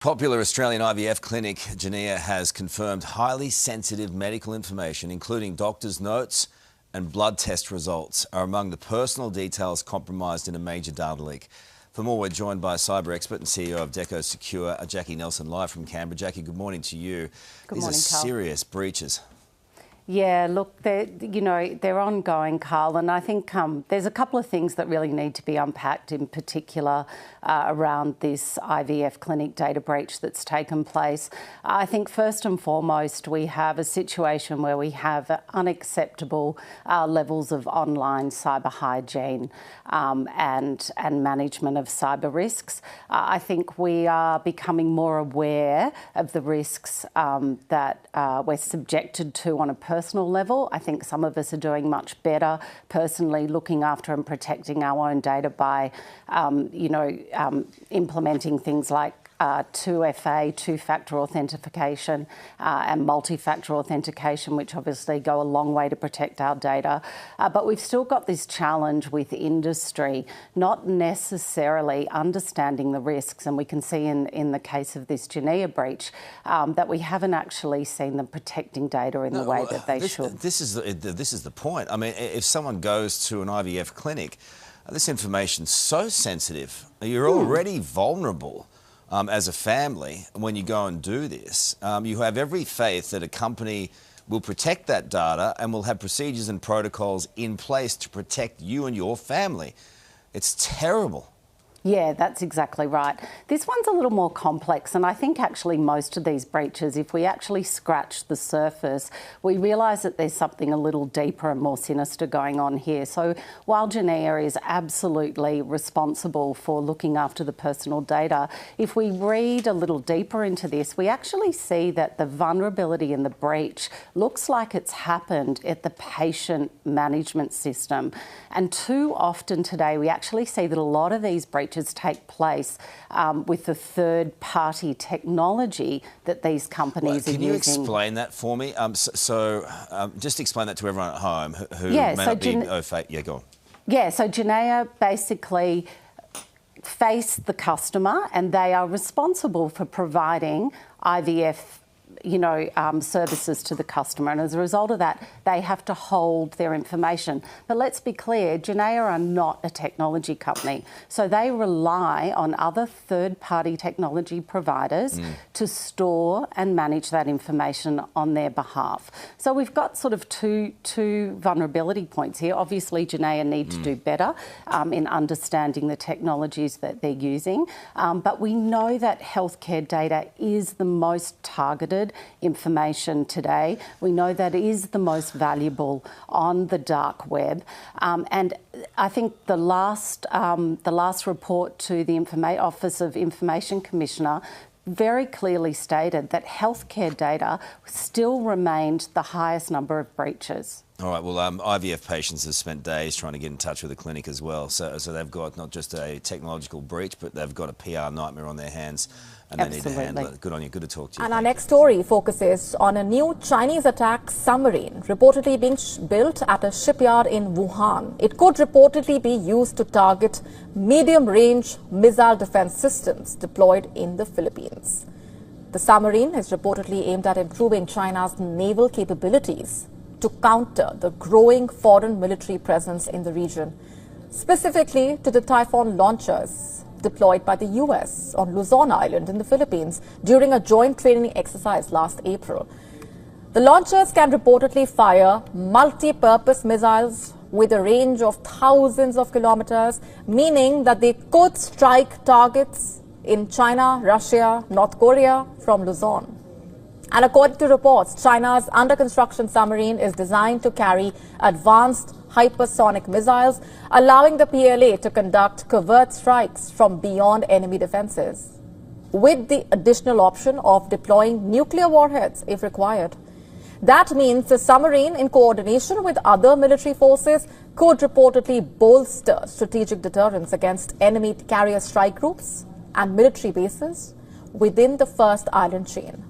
Popular Australian IVF clinic Genea has confirmed highly sensitive medical information, including doctors' notes and blood test results, are among the personal details compromised in a major data leak. For more, we're joined by cyber expert and CEO of Deco Secure, Jackie Nelson, live from Canberra. Jackie, good morning to you. Good morning, Carl. These are serious breaches. Yeah, look, they're ongoing, Carl, and I think there's a couple of things that really need to be unpacked, in particular around this IVF clinic data breach that's taken place. I think first and foremost, we have a situation where we have unacceptable levels of online cyber hygiene and management of cyber risks. I think we are becoming more aware of the risks that we're subjected to on a personal level. I think some of us are doing much better personally looking after and protecting our own data by, implementing things like 2FA, two-factor authentication, and multi-factor authentication, which obviously go a long way to protect our data. But we've still got this challenge with industry not necessarily understanding the risks, and we can see in the case of this Genea breach that we haven't actually seen them protecting data in the way that they should. This is the point. I mean, if someone goes to an IVF clinic, this information's so sensitive. You're already vulnerable. As a family, when you go and do this, you have every faith that a company will protect that data and will have procedures and protocols in place to protect you and your family. It's terrible. Yeah, that's exactly right. This one's a little more complex, and I think actually most of these breaches, if we actually scratch the surface, we realise that there's something a little deeper and more sinister going on here. So while Genea is absolutely responsible for looking after the personal data, if we read a little deeper into this, we actually see that the vulnerability in the breach looks like it's happened at the patient management system. And too often today, we actually see that a lot of these breaches take place with the third-party technology that these companies are using. Can you explain that for me? Just explain that to everyone at home who may not be au fait. Yeah, go on. Yeah, so Genea basically face the customer, and they are responsible for providing IVF services to the customer, and as a result of that, they have to hold their information. But let's be clear, Genea are not a technology company, so they rely on other third-party technology providers to store and manage that information on their behalf. So we've got sort of two vulnerability points here. Obviously, Genea need to do better in understanding the technologies that they're using, but we know that healthcare data is the most targeted information today. We know that it is the most valuable on the dark web, and I think the last report to the Office of Information Commissioner very clearly stated that healthcare data still remained the highest number of breaches. All right, well, IVF patients have spent days trying to get in touch with the clinic as well. So they've got not just a technological breach, but they've got a PR nightmare on their hands, and they need to handle it. Good on you. Good to talk to you. And our next story focuses on a new Chinese attack submarine reportedly being built at a shipyard in Wuhan. It could reportedly be used to target medium-range missile defense systems deployed in the Philippines. The submarine is reportedly aimed at improving China's naval capabilities to counter the growing foreign military presence in the region, specifically to the Typhoon launchers deployed by the US on Luzon Island in the Philippines during a joint training exercise last April. The launchers can reportedly fire multi-purpose missiles with a range of thousands of kilometers, meaning that they could strike targets in China, Russia, North Korea from Luzon. And according to reports, China's under-construction submarine is designed to carry advanced hypersonic missiles, allowing the PLA to conduct covert strikes from beyond enemy defenses, with the additional option of deploying nuclear warheads if required. That means the submarine, in coordination with other military forces, could reportedly bolster strategic deterrence against enemy carrier strike groups and military bases within the first island chain.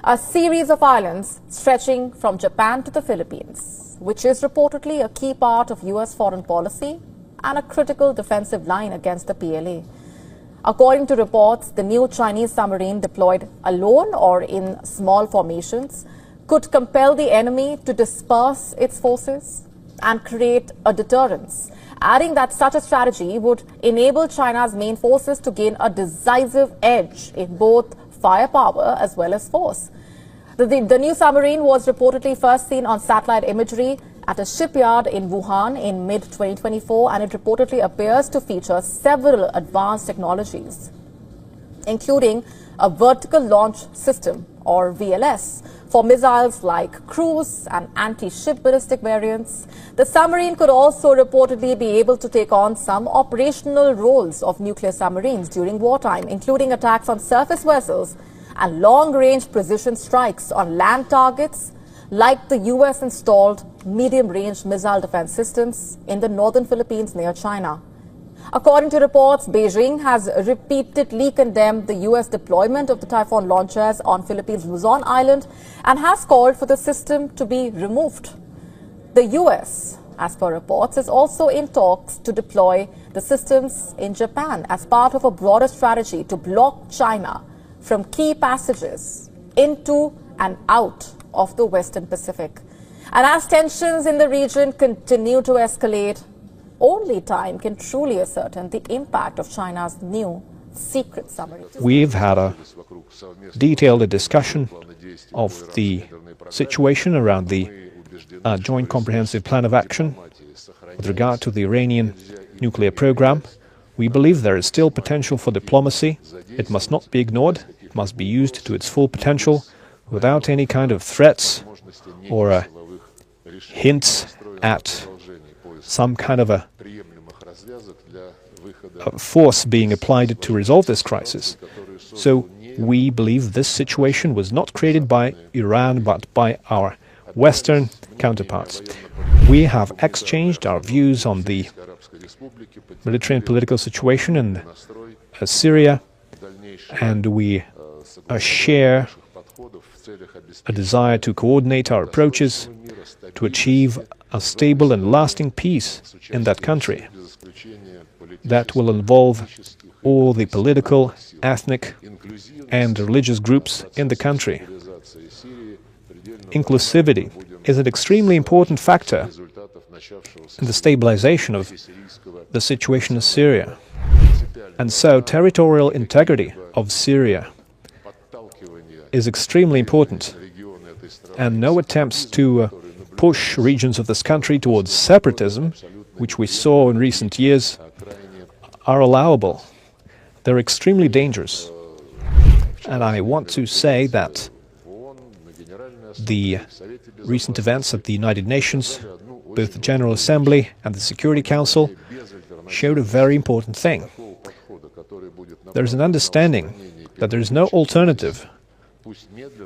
A series of islands stretching from Japan to the Philippines, which is reportedly a key part of US foreign policy and a critical defensive line against the PLA. According to reports, the new Chinese submarine deployed alone or in small formations could compel the enemy to disperse its forces and create a deterrence, adding that such a strategy would enable China's main forces to gain a decisive edge in both firepower as well as force. The new submarine was reportedly first seen on satellite imagery at a shipyard in Wuhan in mid-2024, and it reportedly appears to feature several advanced technologies, including a vertical launch system, or VLS, for missiles like cruise and anti-ship ballistic variants. The submarine could also reportedly be able to take on some operational roles of nuclear submarines during wartime, including attacks on surface vessels and long-range precision strikes on land targets, like the U.S. installed medium-range missile defense systems in the northern Philippines near China. According to reports, Beijing has repeatedly condemned the U.S. deployment of the Typhoon launchers on Philippines' Luzon Island and has called for the system to be removed. The U.S., as per reports, is also in talks to deploy the systems in Japan as part of a broader strategy to block China from key passages into and out of the Western Pacific. And as tensions in the region continue to escalate, only time can truly ascertain the impact of China's new secret submarine. We've had a detailed discussion of the situation around the Joint Comprehensive Plan of Action with regard to the Iranian nuclear program. We believe there is still potential for diplomacy. It must not be ignored. It must be used to its full potential without any kind of threats or hints at some kind of a force being applied to resolve this crisis. So we believe this situation was not created by Iran, but by our Western counterparts. We have exchanged our views on the military and political situation in Syria, and we share a desire to coordinate our approaches to achieve a stable and lasting peace in that country that will involve all the political, ethnic, and religious groups in the country. Inclusivity is an extremely important factor in the stabilization of the situation in Syria. And so territorial integrity of Syria is extremely important, and no attempts to push regions of this country towards separatism, which we saw in recent years, are allowable. They're extremely dangerous. And I want to say that the recent events at the United Nations, both the General Assembly and the Security Council, showed a very important thing. There's an understanding that there is no alternative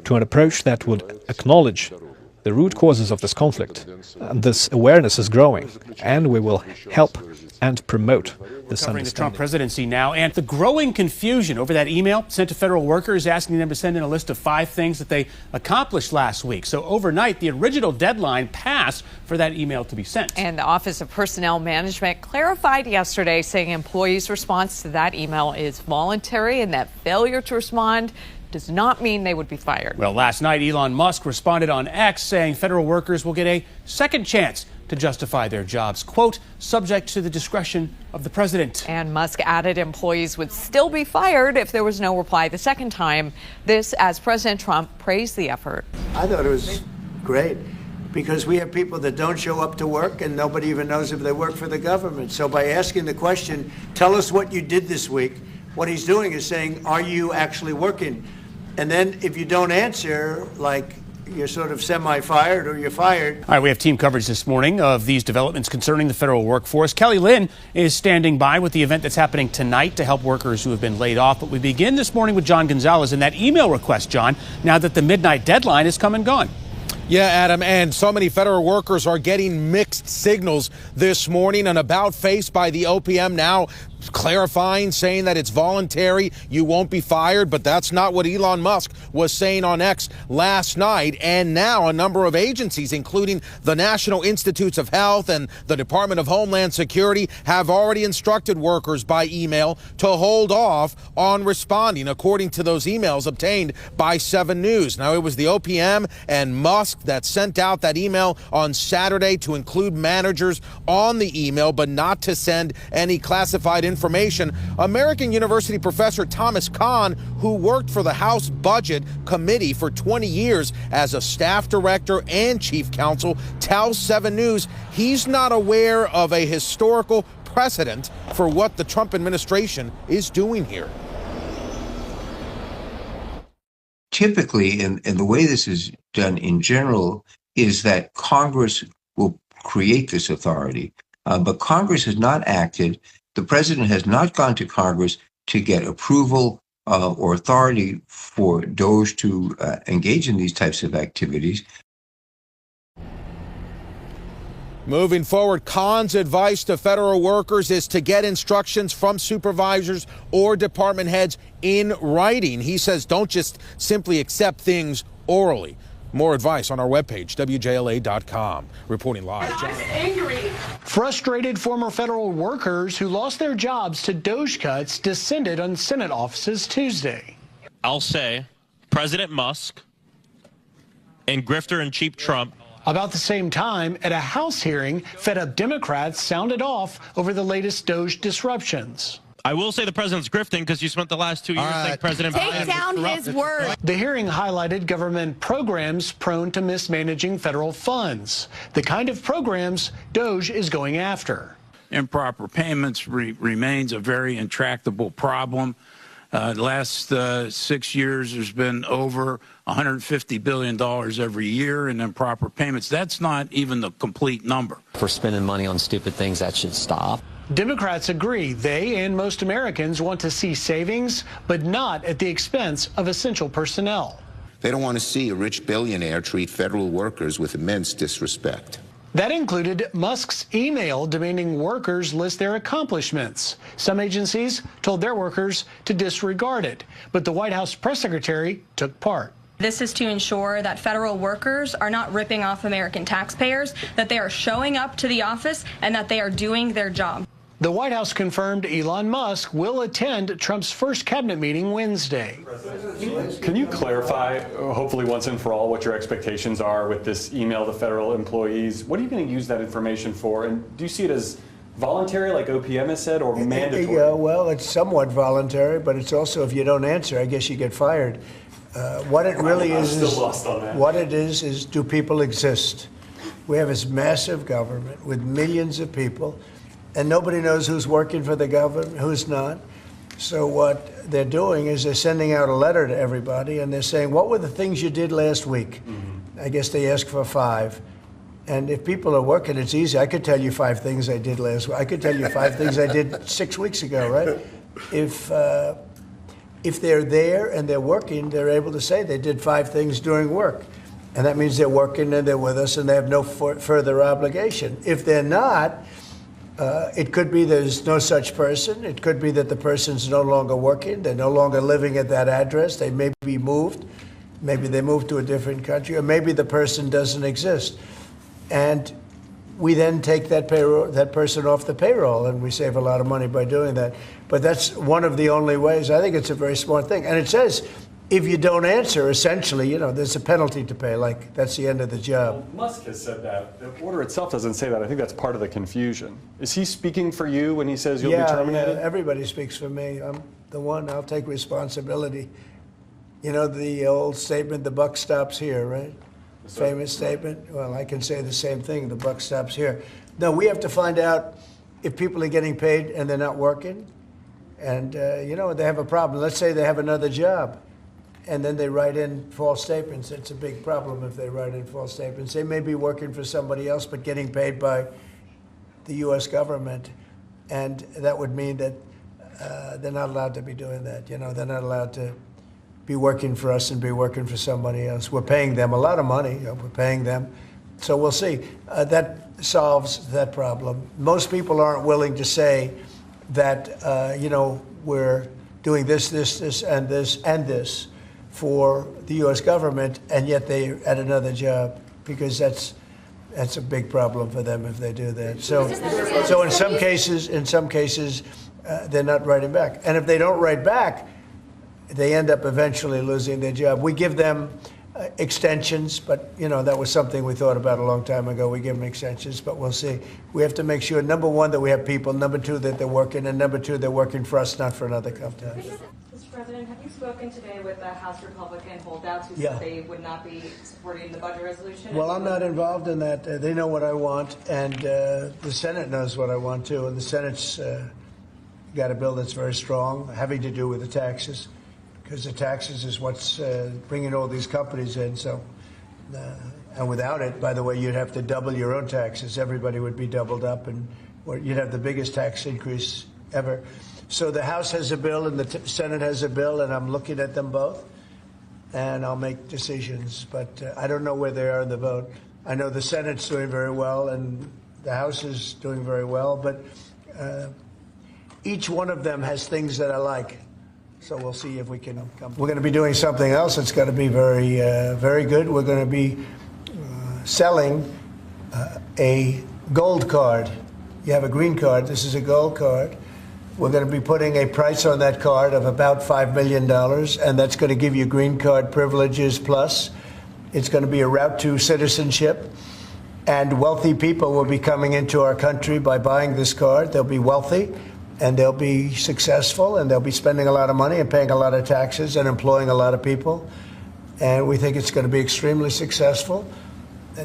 to an approach that would acknowledge the root causes of this conflict. And this awareness is growing, and we will help and promote this Covering understanding. the Trump presidency now, and the growing confusion over that email sent to federal workers asking them to send in a list of 5 things that they accomplished last week. So overnight, the original deadline passed for that email to be sent. And the Office of Personnel Management clarified yesterday, saying employees' response to that email is voluntary and that failure to respond does not mean they would be fired. Well, last night, Elon Musk responded on X, saying federal workers will get a second chance to justify their jobs, quote, subject to the discretion of the president. And Musk added employees would still be fired if there was no reply the second time. This as President Trump praised the effort. I thought it was great because we have people that don't show up to work and nobody even knows if they work for the government. So by asking the question, tell us what you did this week, what he's doing is saying, are you actually working? And then if you don't answer, like you're sort of semi-fired or you're fired. All right, we have team coverage this morning of these developments concerning the federal workforce. Kelly Lynn is standing by with the event that's happening tonight to help workers who have been laid off. But we begin this morning with John Gonzalez and that email request, John, now that the midnight deadline has come and gone. Yeah, Adam, and so many federal workers are getting mixed signals this morning. An about face by the OPM now clarifying, saying that it's voluntary, you won't be fired, but that's not what Elon Musk was saying on X last night. And now a number of agencies, including the National Institutes of Health and the Department of Homeland Security, have already instructed workers by email to hold off on responding, according to those emails obtained by 7 News. Now, it was the OPM and Musk that sent out that email on Saturday to include managers on the email, but not to send any classified information. American University professor Thomas Kahn, who worked for the House Budget Committee for 20 years as a staff director and chief counsel, tells 7 News he's not aware of a historical precedent for what the Trump administration is doing here. Typically, and the way this is done in general, is that Congress will create this authority, but Congress has not acted. The president has not gone to Congress to get approval or authority for DOJ to engage in these types of activities. Moving forward, Kahn's advice to federal workers is to get instructions from supervisors or department heads in writing. He says don't just simply accept things orally. More advice on our webpage, WJLA.com. Reporting live. Frustrated former federal workers who lost their jobs to DOJ cuts descended on Senate offices Tuesday. I'll say President Musk and grifter-in-chief Trump. About the same time, at a House hearing, fed-up Democrats sounded off over the latest DOJ disruptions. I will say the president's grifting because you spent the last 2 years saying President Biden. Take down his word. The hearing highlighted government programs prone to mismanaging federal funds, the kind of programs DOJ is going after. Improper payments remains a very intractable problem. The last 6 years, there's been over $150 billion every year in improper payments. That's not even the complete number. For spending money on stupid things, that should stop. Democrats agree they and most Americans want to see savings, but not at the expense of essential personnel. They don't want to see a rich billionaire treat federal workers with immense disrespect. That included Musk's email demanding workers list their accomplishments. Some agencies told their workers to disregard it, but the White House press secretary took part. This is to ensure that federal workers are not ripping off American taxpayers, that they are showing up to the office, and that they are doing their job. The White House confirmed Elon Musk will attend Trump's first cabinet meeting Wednesday. Can you clarify, hopefully once and for all, what your expectations are with this email to federal employees? What are you going to use that information for? And do you see it as voluntary, like OPM has said, or mandatory? Yeah, well, it's somewhat voluntary, but it's also, if you don't answer, I guess you get fired. What it really is, what it is do people exist? We have this massive government with millions of people, and nobody knows who's working for the government, who's not. So what they're doing is they're sending out a letter to everybody, and they're saying, what were the things you did last week? I guess they ask for 5. And if people are working, it's easy. I could tell you 5 things I did last week. I could tell you 5 things I did 6 weeks ago, right? If they're there and they're working, they're able to say they did 5 things during work. And that means they're working and they're with us and they have no further obligation. If they're not, it could be there's no such person. It could be that the person's no longer working. They're no longer living at that address. They may be moved. Maybe they moved to a different country, or maybe the person doesn't exist. And we then take that person off the payroll, and we save a lot of money by doing that. But that's one of the only ways. I think it's a very smart thing. And it says, if you don't answer, essentially, there's a penalty to pay. Like, that's the end of the job. Well, Musk has said that. The order itself doesn't say that. I think that's part of the confusion. Is he speaking for you when he says you'll be terminated? Yeah, everybody speaks for me. I'm the one. I'll take responsibility. The old statement, the buck stops here, right? Famous statement. Well, I can say the same thing. The buck stops here. No, we have to find out if people are getting paid and they're not working. And, they have a problem. Let's say they have another job. And then they write in false statements. It's a big problem if they write in false statements. They may be working for somebody else but getting paid by the U.S. government. And that would mean that they're not allowed to be doing that. They're not allowed to be working for us and be working for somebody else. We're paying them a lot of money. We're paying them. So we'll see. That solves that problem. Most people aren't willing to say that, we're doing this, and this for the U.S. government, and yet they're at another job, because that's a big problem for them if they do that. So in some cases, they're not writing back. And if they don't write back, they end up eventually losing their job. We give them extensions, but that was something we thought about a long time ago. We give them extensions, but we'll see. We have to make sure, number one, that we have people, number two, that they're working, and number two, they're working for us, not for another company. Mr. President, have you spoken today with the House Republican holdouts who Yeah. said they would not be supporting the budget resolution? Well, I'm not involved in that. They know what I want, and the Senate knows what I want, too. And the Senate's got a bill that's very strong, having to do with the taxes, because the taxes is what's bringing all these companies in. So, and without it, by the way, you'd have to double your own taxes. Everybody would be doubled up, and you'd have the biggest tax increase ever. So the House has a bill and the Senate has a bill, and I'm looking at them both, and I'll make decisions. But I don't know where they are in the vote. I know the Senate's doing very well, and the House is doing very well, but each one of them has things that I like. So we'll see if we can come. We're going to be doing something else that's going to be very, very good. We're going to be selling a gold card. You have a green card. This is a gold card. We're going to be putting a price on that card of about $5 million, and that's going to give you green card privileges plus. It's going to be a route to citizenship, and wealthy people will be coming into our country by buying this card. They'll be wealthy, and they'll be successful, and they'll be spending a lot of money and paying a lot of taxes and employing a lot of people. And we think it's going to be extremely successful.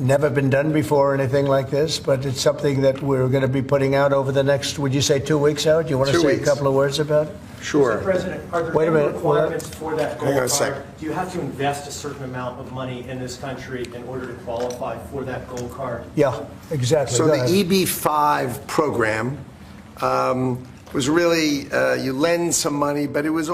Never been done before or anything like this, but it's something that we're going to be putting out over the next, would you say 2 weeks, Howard? Do you want to say a couple of words about it? Sure. Mr. President, are there any requirements for that gold card? Do you have to invest a certain amount of money in this country in order to qualify for that gold card? Yeah, exactly. So the EB-5 program was really, you lend some money, but it was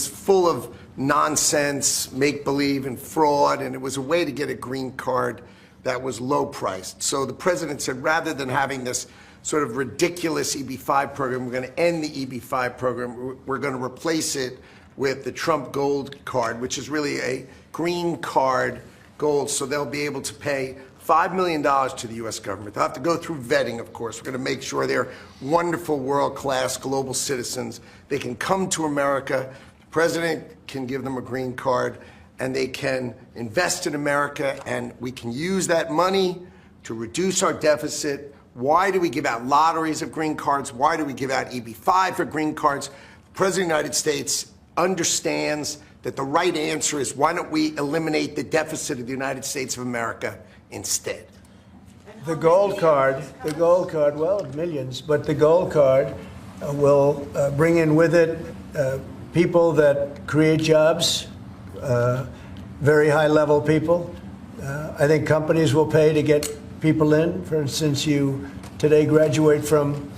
full of nonsense, make-believe, and fraud, and it was a way to get a green card that was low priced. So the president said, rather than having this sort of ridiculous EB-5 program, we're going to end the EB-5 program. We're going to replace it with the Trump Gold Card, which is really a green card gold. So they'll be able to pay $5 million to the U.S. government. They'll have to go through vetting, of course. We're going to make sure they're wonderful, world-class global citizens. They can come to America. The president can give them a green card, and they can invest in America, and we can use that money to reduce our deficit. Why do we give out lotteries of green cards? Why do we give out EB-5 for green cards? The President of the United States understands that the right answer is, why don't we eliminate the deficit of the United States of America instead? The gold card, well, millions, but the gold card will bring in with it people that create jobs, very high-level people. I think companies will pay to get people in. For instance, you today graduate from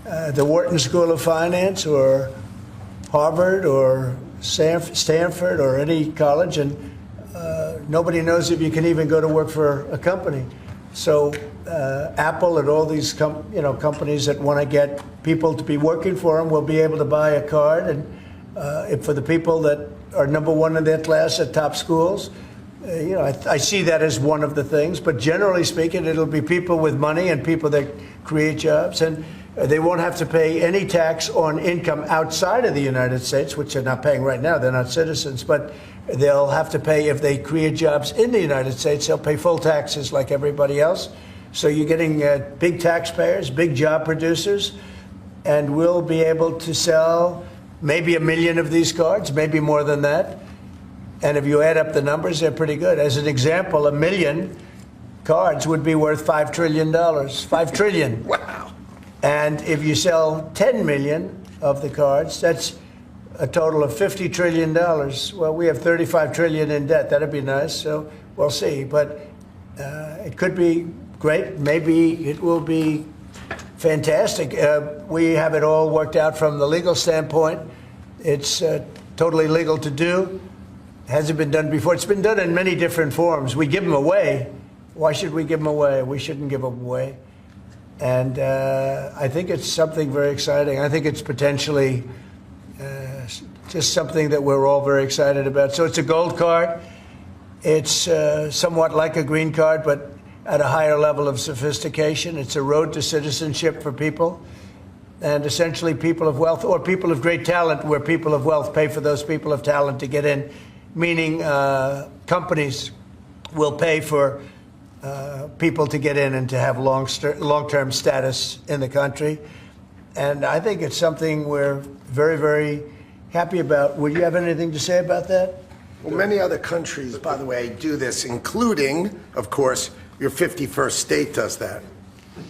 the Wharton School of Finance or Harvard or Stanford or any college, and nobody knows if you can even go to work for a company. So Apple and all these companies that want to get people to be working for them will be able to buy a card, and for the people that are number one in their class at top schools, I see that as one of the things. But generally speaking, it'll be people with money and people that create jobs, and they won't have to pay any tax on income outside of the United States, which they're not paying right now. They're not citizens, but they'll have to pay if they create jobs in the United States. They'll pay full taxes like everybody else. So you're getting big taxpayers, big job producers, and we'll be able to sell maybe 1 million of these cards, maybe more than that. And if you add up the numbers, they're pretty good. As an example, 1 million cards would be worth $5 trillion. $5 trillion. Wow. And if you sell 10 million of the cards, that's a total of $50 trillion. Well, we have 35 trillion in debt. That'd be nice. So we'll see. But it could be great. Maybe it will be fantastic. We have it all worked out from the legal standpoint. It's totally legal to do. Hasn't been done before. It's been done in many different forms. We give them away. Why should we give them away? We shouldn't give them away. And I think it's something very exciting. I think it's potentially just something that we're all very excited about. So it's a gold card. It's somewhat like a green card, but at a higher level of sophistication. It's a road to citizenship for people. And essentially people of wealth or people of great talent, where people of wealth pay for those people of talent to get in, meaning companies will pay for people to get in and to have long-term status in the country. And I think it's something we're very, very happy about. Would you have anything to say about that? Well, many other countries, by the way, do this, including, of course, your 51st state does that.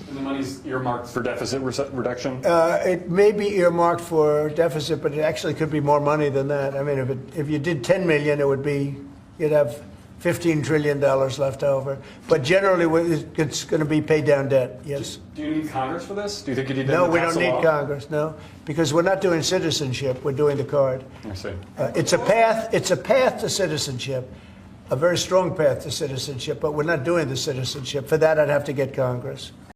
And the money's earmarked for deficit reduction? It may be earmarked for deficit, but it actually could be more money than that. I mean, if you did 10 million, you'd have $15 trillion left over. But generally, it's going to be paid down debt, yes. Do you need Congress for this? Do you think you need to No, we pass don't a need law? Congress, no. Because we're not doing citizenship, we're doing the card. I see. It's a path to citizenship, a very strong path to citizenship, but we're not doing the citizenship. For that, I'd have to get Congress.